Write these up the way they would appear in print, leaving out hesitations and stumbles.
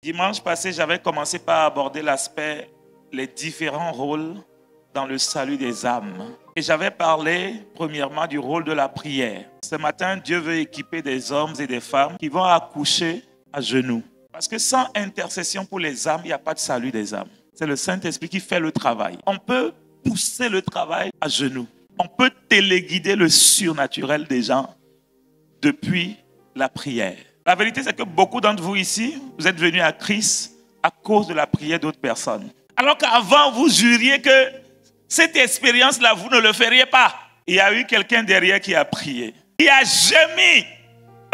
Dimanche passé, j'avais commencé par aborder l'aspect, les différents rôles dans le salut des âmes. Et j'avais parlé premièrement du rôle de la prière. Ce matin, Dieu veut équiper des hommes et des femmes qui vont accoucher à genoux. Parce que sans intercession pour les âmes, il n'y a pas de salut des âmes. C'est le Saint-Esprit qui fait le travail. On peut pousser le travail à genoux. On peut téléguider le surnaturel des gens depuis la prière. La vérité, c'est que beaucoup d'entre vous ici, vous êtes venus à Christ à cause de la prière d'autres personnes. Alors qu'avant, vous juriez que cette expérience-là, vous ne le feriez pas. Il y a eu quelqu'un derrière qui a prié. Il a gémi.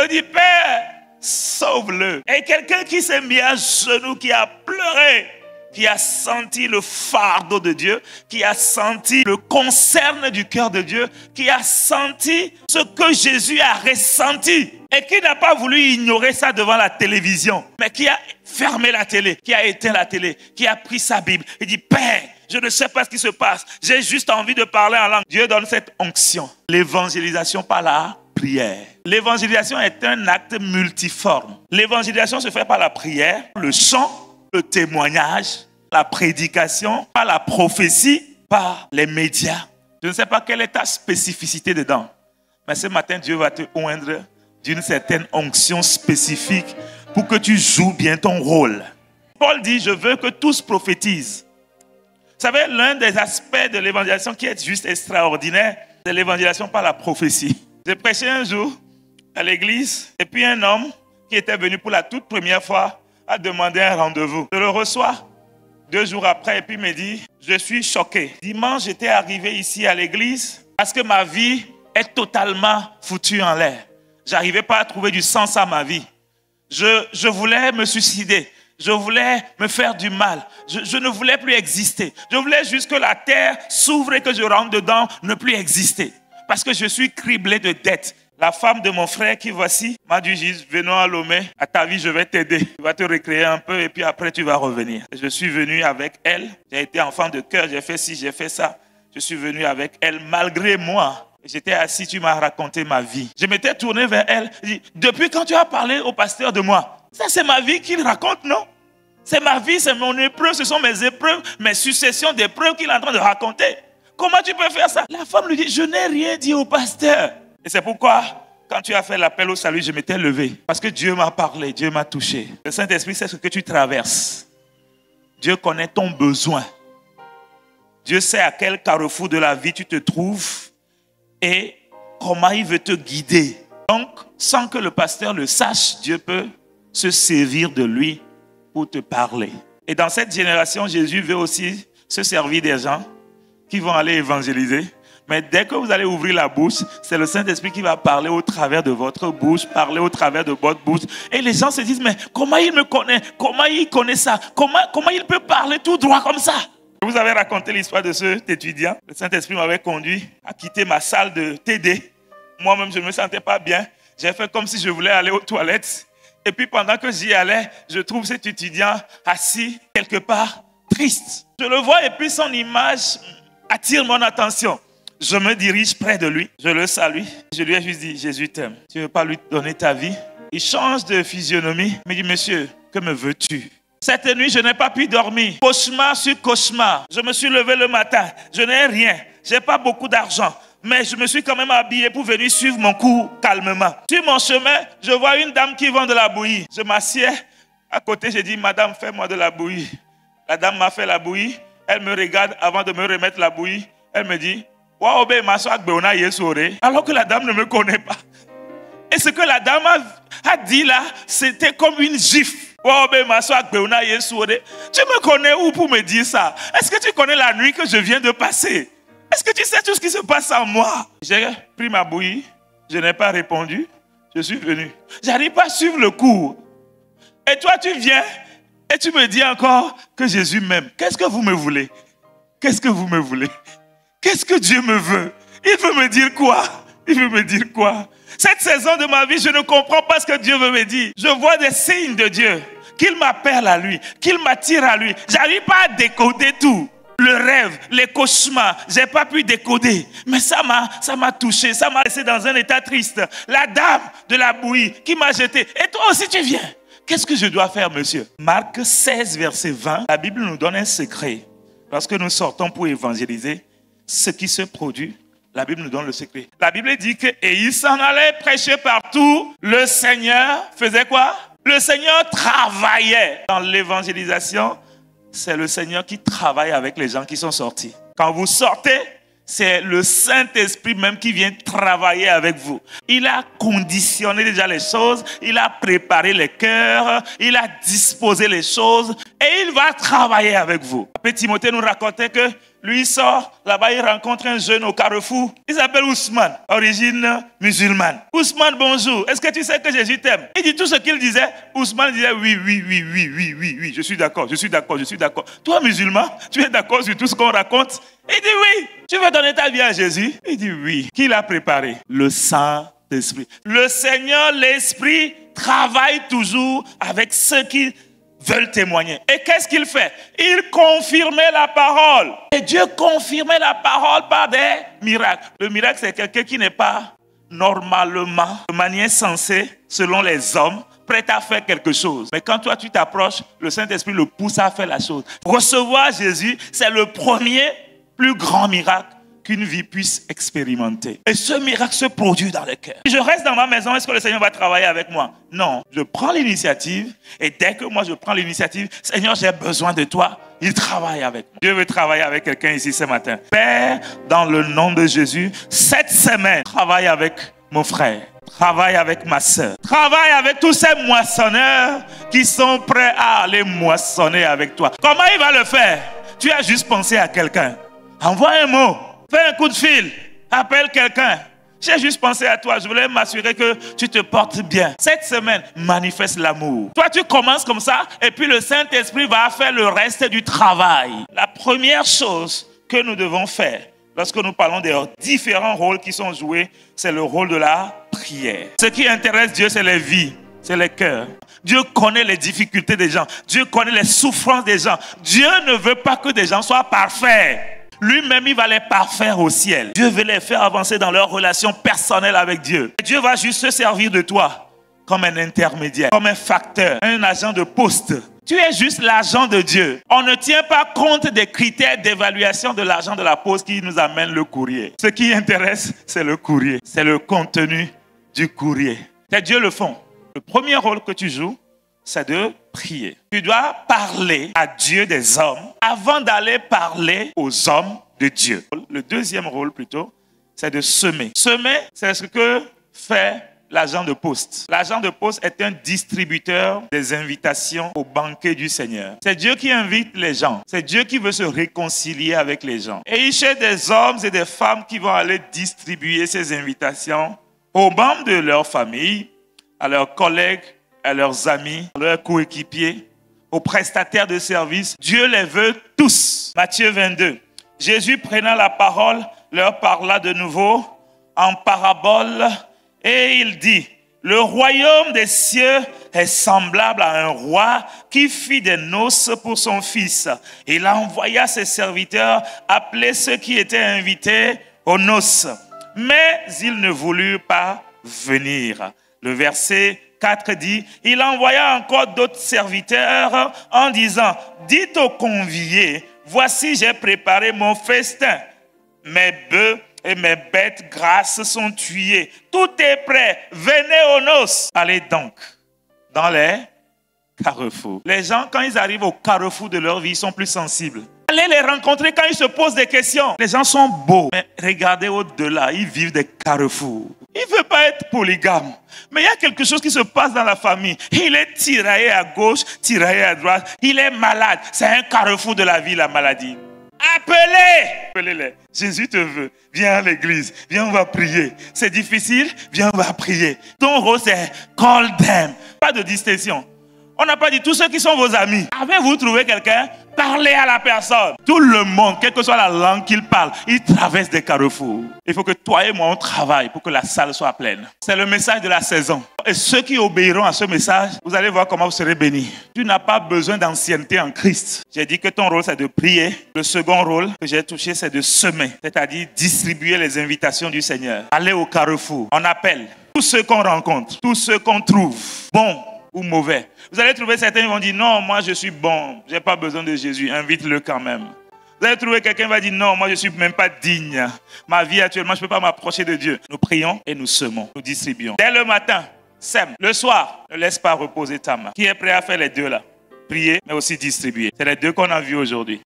Il dit, Père, sauve-le. Et quelqu'un qui s'est mis à genoux, qui a pleuré, qui a senti le fardeau de Dieu, qui a senti le concern du cœur de Dieu, qui a senti ce que Jésus a ressenti et qui n'a pas voulu ignorer ça devant la télévision, mais qui a fermé la télé, qui a éteint la télé, qui a pris sa Bible et dit, Père, je ne sais pas ce qui se passe, j'ai juste envie de parler en langue. Dieu donne cette onction, l'évangélisation par la prière. L'évangélisation est un acte multiforme. L'évangélisation se fait par la prière, le chant, le témoignage, la prédication, par la prophétie, par les médias. Je ne sais pas quelle est ta spécificité dedans. Mais ce matin, Dieu va te oindre d'une certaine onction spécifique pour que tu joues bien ton rôle. Paul dit, je veux que tous prophétisent. Vous savez, l'un des aspects de l'évangélisation qui est juste extraordinaire, c'est l'évangélisation par la prophétie. J'ai prêché un jour à l'église et puis un homme qui était venu pour la toute première fois a demandé un rendez-vous. Je le reçois 2 jours après et puis il me dit, je suis choqué. Dimanche, j'étais arrivé ici à l'église parce que ma vie est totalement foutue en l'air. J'arrivais pas à trouver du sens à ma vie. Je voulais me suicider. Je voulais me faire du mal. Je ne voulais plus exister. Je voulais juste que la terre s'ouvre et que je rentre dedans, ne plus exister. Parce que je suis criblé de dettes. La femme de mon frère qui voici m'a dit, venons à Lomé, à ta vie je vais t'aider. Tu vas te recréer un peu et puis après tu vas revenir. Je suis venu avec elle. J'ai été enfant de cœur, j'ai fait ci, j'ai fait ça. Je suis venu avec elle malgré moi. J'étais assis, tu m'as raconté ma vie. Je m'étais tourné vers elle. Je dis, depuis quand tu as parlé au pasteur de moi? Ça c'est ma vie qu'il raconte, non? C'est ma vie, c'est mon épreuve, ce sont mes épreuves, mes successions d'épreuves qu'il est en train de raconter. Comment tu peux faire ça? La femme lui dit, je n'ai rien dit au pasteur. Et c'est pourquoi, quand tu as fait l'appel au salut, je m'étais levé. Parce que Dieu m'a parlé, Dieu m'a touché. Le Saint-Esprit sait ce que tu traverses. Dieu connaît ton besoin. Dieu sait à quel carrefour de la vie tu te trouves et comment il veut te guider. Donc, sans que le pasteur le sache, Dieu peut se servir de lui pour te parler. Et dans cette génération, Jésus veut aussi se servir des gens qui vont aller évangéliser. Mais dès que vous allez ouvrir la bouche, c'est le Saint-Esprit qui va parler au travers de votre bouche, parler au travers de votre bouche. Et les gens se disent, mais comment il me connaît? Comment il connaît ça? Comment il peut parler tout droit comme ça? Vous avez raconté l'histoire de cet étudiant. Le Saint-Esprit m'avait conduit à quitter ma salle de TD. Moi-même, je ne me sentais pas bien. J'ai fait comme si je voulais aller aux toilettes. Et puis pendant que j'y allais, je trouve cet étudiant assis quelque part, triste. Je le vois et puis son image attire mon attention. Je me dirige près de lui, je le salue. Je lui ai juste dit, Jésus t'aime. Tu ne veux pas lui donner ta vie? Il change de physionomie. Il me dit, monsieur, que me veux-tu? Cette nuit, je n'ai pas pu dormir. Cauchemar sur cauchemar. Je me suis levé le matin. Je n'ai rien. Je n'ai pas beaucoup d'argent. Mais je me suis quand même habillé pour venir suivre mon cours calmement. Sur mon chemin, je vois une dame qui vend de la bouillie. Je m'assieds à côté, je dis, madame, fais-moi de la bouillie. La dame m'a fait la bouillie. Elle me regarde avant de me remettre la bouillie. Elle me dit, alors que la dame ne me connaît pas. Et ce que la dame a dit là, c'était comme une gifle. Tu me connais où pour me dire ça? Est-ce que tu connais la nuit que je viens de passer? Est-ce que tu sais tout ce qui se passe en moi? J'ai pris ma bouillie, je n'ai pas répondu, je suis venu. J'arrive pas à suivre le cours. Et toi tu viens et tu me dis encore que Jésus m'aime. Qu'est-ce que vous me voulez? Qu'est-ce que vous me voulez? Qu'est-ce que Dieu me veut? Il veut me dire quoi? Il veut me dire quoi? Cette saison de ma vie, je ne comprends pas ce que Dieu veut me dire. Je vois des signes de Dieu, qu'il m'appelle à lui, qu'il m'attire à lui. J'arrive pas à décoder tout. Le rêve, les cauchemars, j'ai pas pu décoder. Mais ça m'a touché, ça m'a laissé dans un état triste. La dame de la bouillie qui m'a jeté. Et toi aussi tu viens. Qu'est-ce que je dois faire, monsieur? Marc 16, verset 20, la Bible nous donne un secret. Lorsque nous sortons pour évangéliser, ce qui se produit, la Bible nous donne le secret. La Bible dit que, et il s'en allait prêcher partout. Le Seigneur faisait quoi? Le Seigneur travaillait. Dans l'évangélisation, c'est le Seigneur qui travaille avec les gens qui sont sortis. Quand vous sortez, c'est le Saint-Esprit même qui vient travailler avec vous. Il a conditionné déjà les choses, il a préparé les cœurs, il a disposé les choses et il va travailler avec vous. Petit Timothée nous racontait que lui il sort, là-bas il rencontre un jeune au carrefour. Il s'appelle Ousmane, origine musulmane. Ousmane, bonjour, est-ce que tu sais que Jésus t'aime? Il dit tout ce qu'il disait. Ousmane disait oui, je suis d'accord. Toi musulman, tu es d'accord sur tout ce qu'on raconte? Il dit oui. Tu veux donner ta vie à Jésus? Il dit oui. Qui l'a préparé? Le Saint-Esprit. Le Seigneur, l'Esprit, travaille toujours avec ceux qui veulent témoigner. Et qu'est-ce qu'il fait? Il confirmait la parole. Et Dieu confirmait la parole par des miracles. Le miracle, c'est quelqu'un qui n'est pas normalement, de manière sensée, selon les hommes, prêt à faire quelque chose. Mais quand toi, tu t'approches, le Saint-Esprit le pousse à faire la chose. Recevoir Jésus, c'est le premier plus grand miracle qu'une vie puisse expérimenter. Et ce miracle se produit dans le cœur. Si je reste dans ma maison, est-ce que le Seigneur va travailler avec moi? Non. Je prends l'initiative et dès que moi je prends l'initiative, Seigneur, j'ai besoin de toi. Il travaille avec moi. Dieu veut travailler avec quelqu'un ici ce matin. Père, dans le nom de Jésus, cette semaine, travaille avec mon frère. Travaille avec ma soeur. Travaille avec tous ces moissonneurs qui sont prêts à aller moissonner avec toi. Comment il va le faire? Tu as juste pensé à quelqu'un. Envoie un mot. Fais un coup de fil. Appelle quelqu'un. J'ai juste pensé à toi. Je voulais m'assurer que tu te portes bien. Cette semaine, manifeste l'amour. Toi, tu commences comme ça et puis le Saint-Esprit va faire le reste du travail. La première chose que nous devons faire lorsque nous parlons des différents rôles qui sont joués, c'est le rôle de la prière. Ce qui intéresse Dieu, c'est les vies, c'est les cœurs. Dieu connaît les difficultés des gens. Dieu connaît les souffrances des gens. Dieu ne veut pas que des gens soient parfaits. Lui-même, il va les parfaire au ciel. Dieu veut les faire avancer dans leur relation personnelle avec Dieu. Et Dieu va juste se servir de toi comme un intermédiaire, comme un facteur, un agent de poste. Tu es juste l'agent de Dieu. On ne tient pas compte des critères d'évaluation de l'agent de la poste qui nous amène le courrier. Ce qui intéresse, c'est le courrier. C'est le contenu du courrier. C'est Dieu le fond. Le premier rôle que tu joues, c'est de prier. Tu dois parler à Dieu des hommes avant d'aller parler aux hommes de Dieu. Le deuxième rôle plutôt, c'est de semer. Semer, c'est ce que fait l'agent de poste. L'agent de poste est un distributeur des invitations au banquet du Seigneur. C'est Dieu qui invite les gens. C'est Dieu qui veut se réconcilier avec les gens. Et il cherche des hommes et des femmes qui vont aller distribuer ces invitations aux membres de leur famille, à leurs collègues, à leurs amis, à leurs coéquipiers, aux prestataires de services. Dieu les veut tous. Matthieu 22. Jésus prenant la parole, leur parla de nouveau en parabole et il dit, le royaume des cieux est semblable à un roi qui fit des noces pour son fils. Il envoya ses serviteurs appeler ceux qui étaient invités aux noces. Mais ils ne voulurent pas venir. Le verset 4 dit, il envoya encore d'autres serviteurs en disant, dites aux conviés, voici j'ai préparé mon festin. Mes bœufs et mes bêtes grasses sont tuées. Tout est prêt. Venez aux noces. Allez donc dans les carrefours. Les gens, quand ils arrivent au carrefour de leur vie, ils sont plus sensibles. Allez les rencontrer quand ils se posent des questions. Les gens sont beaux, mais regardez au-delà, ils vivent des carrefours. Il ne veut pas être polygame, mais il y a quelque chose qui se passe dans la famille. Il est tiraillé à gauche, tiraillé à droite. Il est malade. C'est un carrefour de la vie, la maladie. Appelez-les. Jésus te veut. Viens à l'église. Viens, on va prier. C'est difficile. Viens, on va prier. Ton rôle, c'est call them. Pas de distinction. On n'a pas dit tous ceux qui sont vos amis. Avez-vous trouvé quelqu'un? Parlez à la personne. Tout le monde, quelle que soit la langue qu'il parle, il traverse des carrefours. Il faut que toi et moi, on travaille pour que la salle soit pleine. C'est le message de la saison. Et ceux qui obéiront à ce message, vous allez voir comment vous serez bénis. Tu n'as pas besoin d'ancienneté en Christ. J'ai dit que ton rôle, c'est de prier. Le second rôle que j'ai touché, c'est de semer. C'est-à-dire distribuer les invitations du Seigneur. Aller au carrefour. On appelle tous ceux qu'on rencontre, tous ceux qu'on trouve. Bon, ou mauvais. Vous allez trouver certains qui vont dire, non, moi je suis bon, je n'ai pas besoin de Jésus, invite-le quand même. Vous allez trouver quelqu'un qui va dire, non, moi je ne suis même pas digne. Ma vie actuellement, je ne peux pas m'approcher de Dieu. Nous prions et nous semons, nous distribuons. Dès le matin, sème. Le soir, ne laisse pas reposer ta main. Qui est prêt à faire les deux là? Prier, mais aussi distribuer. C'est les deux qu'on a vus aujourd'hui.